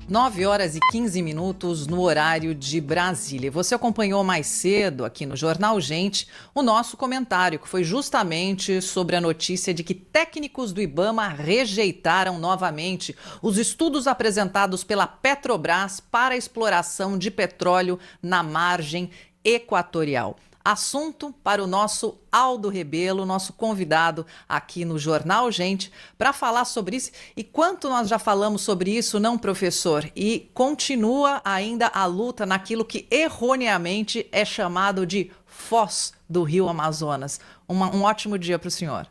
9h15 no horário de Brasília. Você acompanhou mais cedo aqui no Jornal Gente o nosso comentário, que foi justamente sobre a notícia de que técnicos do IBAMA rejeitaram novamente os estudos apresentados pela Petrobras para a exploração de petróleo na margem equatorial. Assunto para o nosso Aldo Rebelo, nosso convidado aqui no Jornal Gente, para falar sobre isso. E quanto nós já falamos sobre isso, não, professor? E continua ainda a luta naquilo que erroneamente é chamado de Foz do Rio Amazonas. Um ótimo dia para o senhor.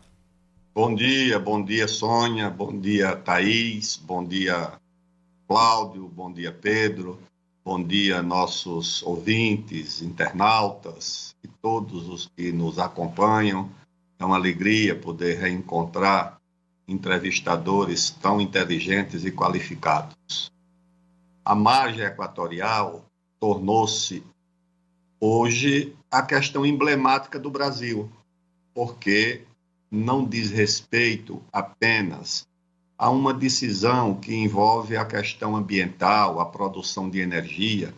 Bom dia, Sônia, bom dia, Thaís, bom dia, Cláudio, bom dia, Pedro. Bom dia, nossos ouvintes, internautas e todos os que nos acompanham. É uma alegria poder reencontrar entrevistadores tão inteligentes e qualificados. A margem equatorial tornou-se hoje a questão emblemática do Brasil, porque não diz respeito apenas a uma decisão que envolve a questão ambiental, a produção de energia,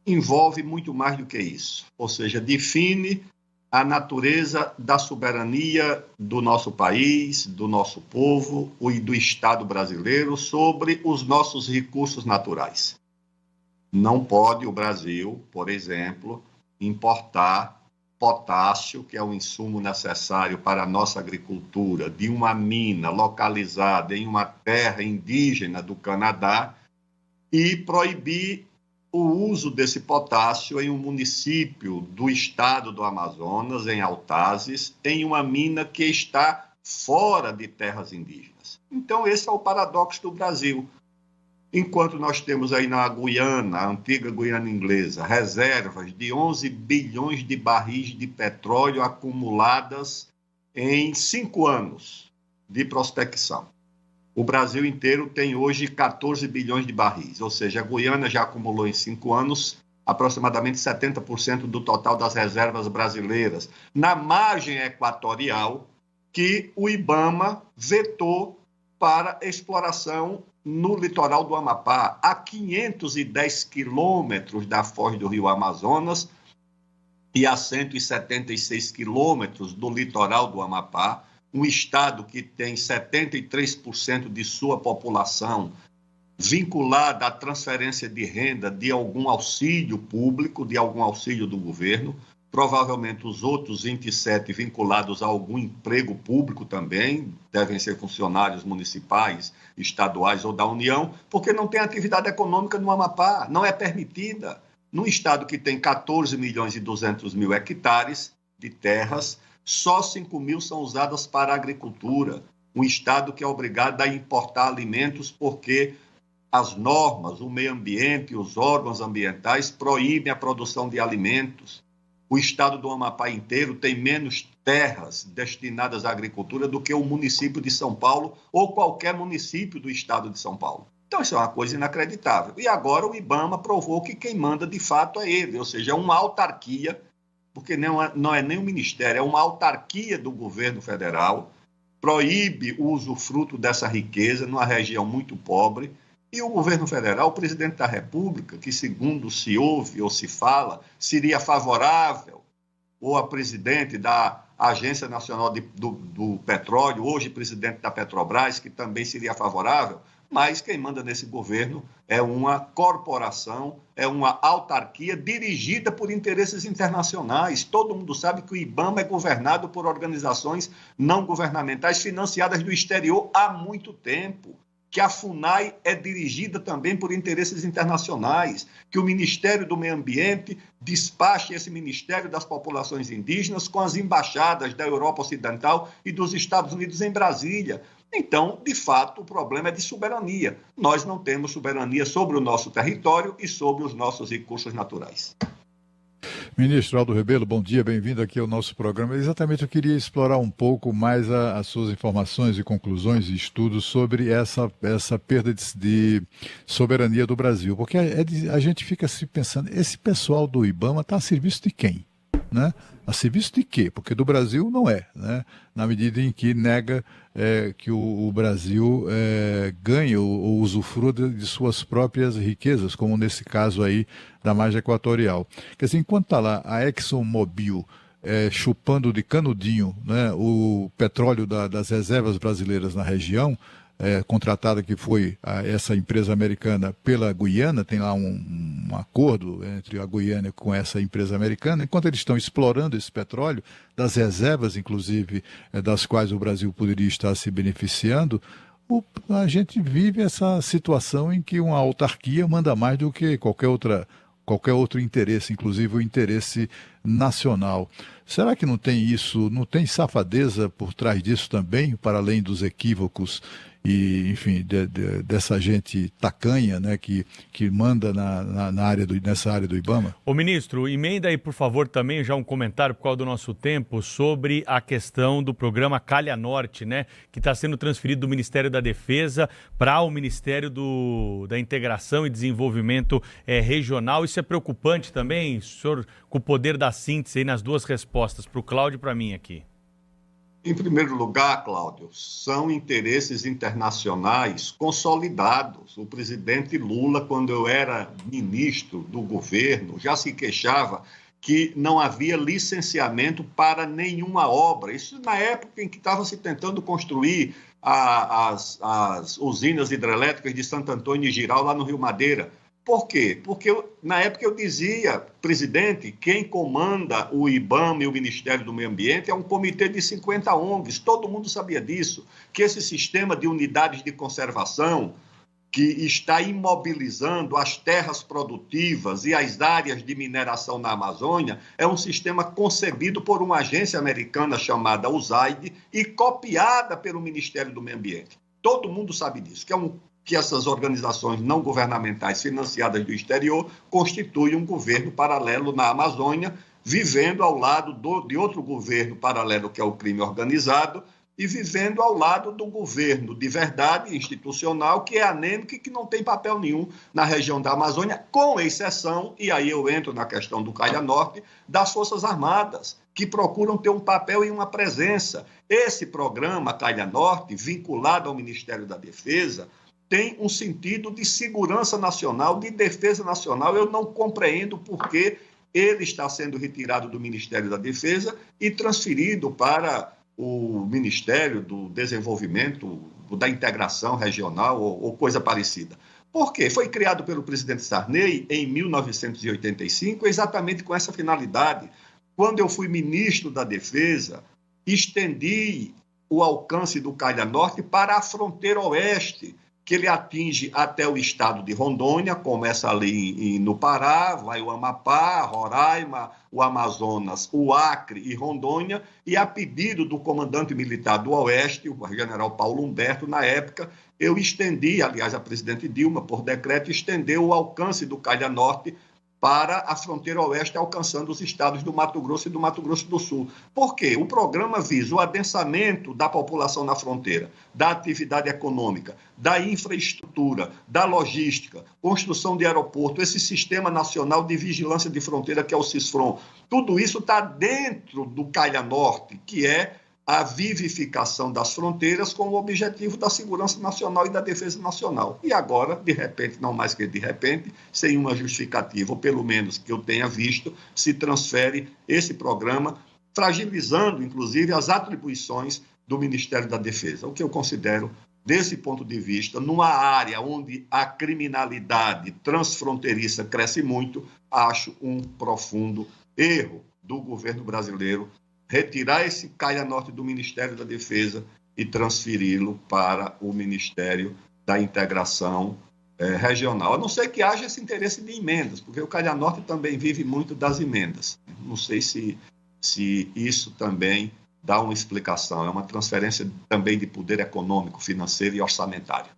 envolve muito mais do que isso. Ou seja, define a natureza da soberania do nosso país, do nosso povo e do Estado brasileiro sobre os nossos recursos naturais. Não pode o Brasil, por exemplo, importar potássio, que é um insumo necessário para a nossa agricultura, de uma mina localizada em uma terra indígena do Canadá e proibir o uso desse potássio em um município do estado do Amazonas, em Altazes, em uma mina que está fora de terras indígenas. Então, esse é o paradoxo do Brasil. Enquanto nós temos aí na Guiana, a antiga Guiana inglesa, reservas de 11 bilhões de barris de petróleo acumuladas em 5 anos de prospecção. O Brasil inteiro tem hoje 14 bilhões de barris, ou seja, a Guiana já acumulou em 5 anos aproximadamente 70% do total das reservas brasileiras, na margem equatorial que o IBAMA vetou para exploração no litoral do Amapá, a 510 quilômetros da foz do Rio Amazonas e a 176 quilômetros do litoral do Amapá, um estado que tem 73% de sua população vinculada à transferência de renda de algum auxílio público, de algum auxílio do governo, provavelmente os outros 27 vinculados a algum emprego público também, devem ser funcionários municipais, estaduais ou da União, porque não tem atividade econômica no Amapá, não é permitida. Num estado que tem 14 milhões e 200 mil hectares de terras, só 5 mil são usadas para a agricultura. Um estado que é obrigado a importar alimentos porque as normas, o meio ambiente e os órgãos ambientais proíbem a produção de alimentos. O estado do Amapá inteiro tem menos terras destinadas à agricultura do que o município de São Paulo ou qualquer município do estado de São Paulo. Então, isso é uma coisa inacreditável. E agora o IBAMA provou que quem manda de fato é ele, ou seja, é uma autarquia, porque não é nem um ministério, é uma autarquia do governo federal, proíbe o usufruto dessa riqueza numa região muito pobre. E o governo federal, o presidente da República, que segundo se ouve ou se fala, seria favorável, ou a presidente da Agência Nacional do Petróleo, hoje presidente da Petrobras, que também seria favorável, mas quem manda nesse governo é uma corporação, é uma autarquia dirigida por interesses internacionais. Todo mundo sabe que o IBAMA é governado por organizações não governamentais financiadas do exterior há muito tempo, que a FUNAI é dirigida também por interesses internacionais, que o Ministério do Meio Ambiente despache esse Ministério das Populações Indígenas com as embaixadas da Europa Ocidental e dos Estados Unidos em Brasília. Então, de fato, o problema é de soberania. Nós não temos soberania sobre o nosso território e sobre os nossos recursos naturais. Ministro Aldo Rebelo, bom dia, bem-vindo aqui ao nosso programa. Exatamente, eu queria explorar um pouco mais as suas informações e conclusões e estudos sobre essa perda de soberania do Brasil, porque a gente fica se pensando, esse pessoal do IBAMA está a serviço de quem? né? A serviço de quê? Porque do Brasil não é, né? Na medida em que nega que o Brasil ganhe ou usufrua de suas próprias riquezas, como nesse caso aí da margem equatorial. Quer dizer, enquanto está lá a ExxonMobil chupando de canudinho, né, o petróleo das reservas brasileiras na região, contratada que foi essa empresa americana pela Guiana, tem lá um acordo entre a Guiana com essa empresa americana, enquanto eles estão explorando esse petróleo, das reservas, inclusive, das quais o Brasil poderia estar se beneficiando, a gente vive essa situação em que uma autarquia manda mais do que qualquer outro interesse, inclusive o interesse nacional. Será que não tem isso, não tem safadeza por trás disso também, para além dos equívocos e, enfim, dessa gente tacanha, né, que manda nessa área do IBAMA? Ô ministro, emenda aí, por favor, também já um comentário, por causa do nosso tempo, sobre a questão do programa Calha Norte, né, que está sendo transferido do Ministério da Defesa para o Ministério da Integração e Desenvolvimento Regional. Isso é preocupante também, senhor, com o poder da síntese aí nas duas respostas, para o Cláudio e para mim aqui. Em primeiro lugar, Cláudio, são interesses internacionais consolidados. O presidente Lula, quando eu era ministro do governo, já se queixava que não havia licenciamento para nenhuma obra. Isso na época em que estava se tentando construir as usinas hidrelétricas de Santo Antônio e Jirau, lá no Rio Madeira. Por quê? Porque na época eu dizia, presidente, quem comanda o IBAMA e o Ministério do Meio Ambiente é um comitê de 50 ONGs, todo mundo sabia disso, que esse sistema de unidades de conservação que está imobilizando as terras produtivas e as áreas de mineração na Amazônia é um sistema concebido por uma agência americana chamada USAID e copiada pelo Ministério do Meio Ambiente. Todo mundo sabe disso, que essas organizações não governamentais financiadas do exterior constituem um governo paralelo na Amazônia, vivendo ao lado de outro governo paralelo, que é o crime organizado, e vivendo ao lado do governo de verdade institucional, que é anêmico e que não tem papel nenhum na região da Amazônia, com exceção, e aí eu entro na questão do Calha Norte, das Forças Armadas, que procuram ter um papel e uma presença. Esse programa Calha Norte, vinculado ao Ministério da Defesa, tem um sentido de segurança nacional, de defesa nacional. Eu não compreendo por que ele está sendo retirado do Ministério da Defesa e transferido para o Ministério do Desenvolvimento, da Integração Regional ou coisa parecida. Por quê? Foi criado pelo presidente Sarney em 1985, exatamente com essa finalidade. Quando eu fui ministro da Defesa, estendi o alcance do Calha Norte para a fronteira oeste, que ele atinge até o estado de Rondônia, começa ali no Pará, vai o Amapá, Roraima, o Amazonas, o Acre e Rondônia, e a pedido do comandante militar do Oeste, o general Paulo Humberto, na época, eu estendi, aliás, a presidente Dilma, por decreto, estendeu o alcance do Calha Norte para a fronteira oeste, alcançando os estados do Mato Grosso e do Mato Grosso do Sul. Por quê? O programa visa o adensamento da população na fronteira, da atividade econômica, da infraestrutura, da logística, construção de aeroporto, esse Sistema Nacional de Vigilância de Fronteira, que é o SISFRON. Tudo isso está dentro do Calha Norte, que é a vivificação das fronteiras com o objetivo da segurança nacional e da defesa nacional. E agora, de repente, não mais que de repente, sem uma justificativa, ou pelo menos que eu tenha visto, se transfere esse programa, fragilizando, inclusive, as atribuições do Ministério da Defesa, o que eu considero, desse ponto de vista, numa área onde a criminalidade transfronteiriça cresce muito, acho um profundo erro do governo brasileiro retirar esse Calha Norte do Ministério da Defesa e transferi-lo para o Ministério da Integração Regional. A não ser que haja esse interesse de emendas, porque o Calha Norte também vive muito das emendas. Não sei se isso também dá uma explicação. É uma transferência também de poder econômico, financeiro e orçamentário.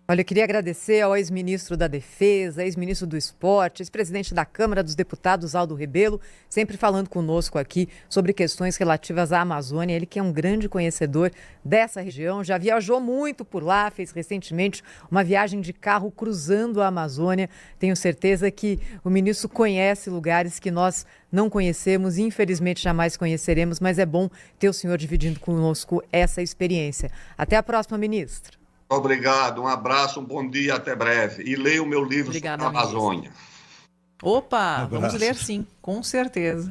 Olha, eu queria agradecer ao ex-ministro da Defesa, ex-ministro do Esporte, ex-presidente da Câmara dos Deputados, Aldo Rebelo, sempre falando conosco aqui sobre questões relativas à Amazônia. Ele que é um grande conhecedor dessa região, já viajou muito por lá, fez recentemente uma viagem de carro cruzando a Amazônia. Tenho certeza que o ministro conhece lugares que nós não conhecemos e infelizmente jamais conheceremos, mas é bom ter o senhor dividindo conosco essa experiência. Até a próxima, ministro. Obrigado, um abraço, um bom dia, até breve. E leia o meu livro sobre a Amazônia. Opa, vamos ler sim, com certeza.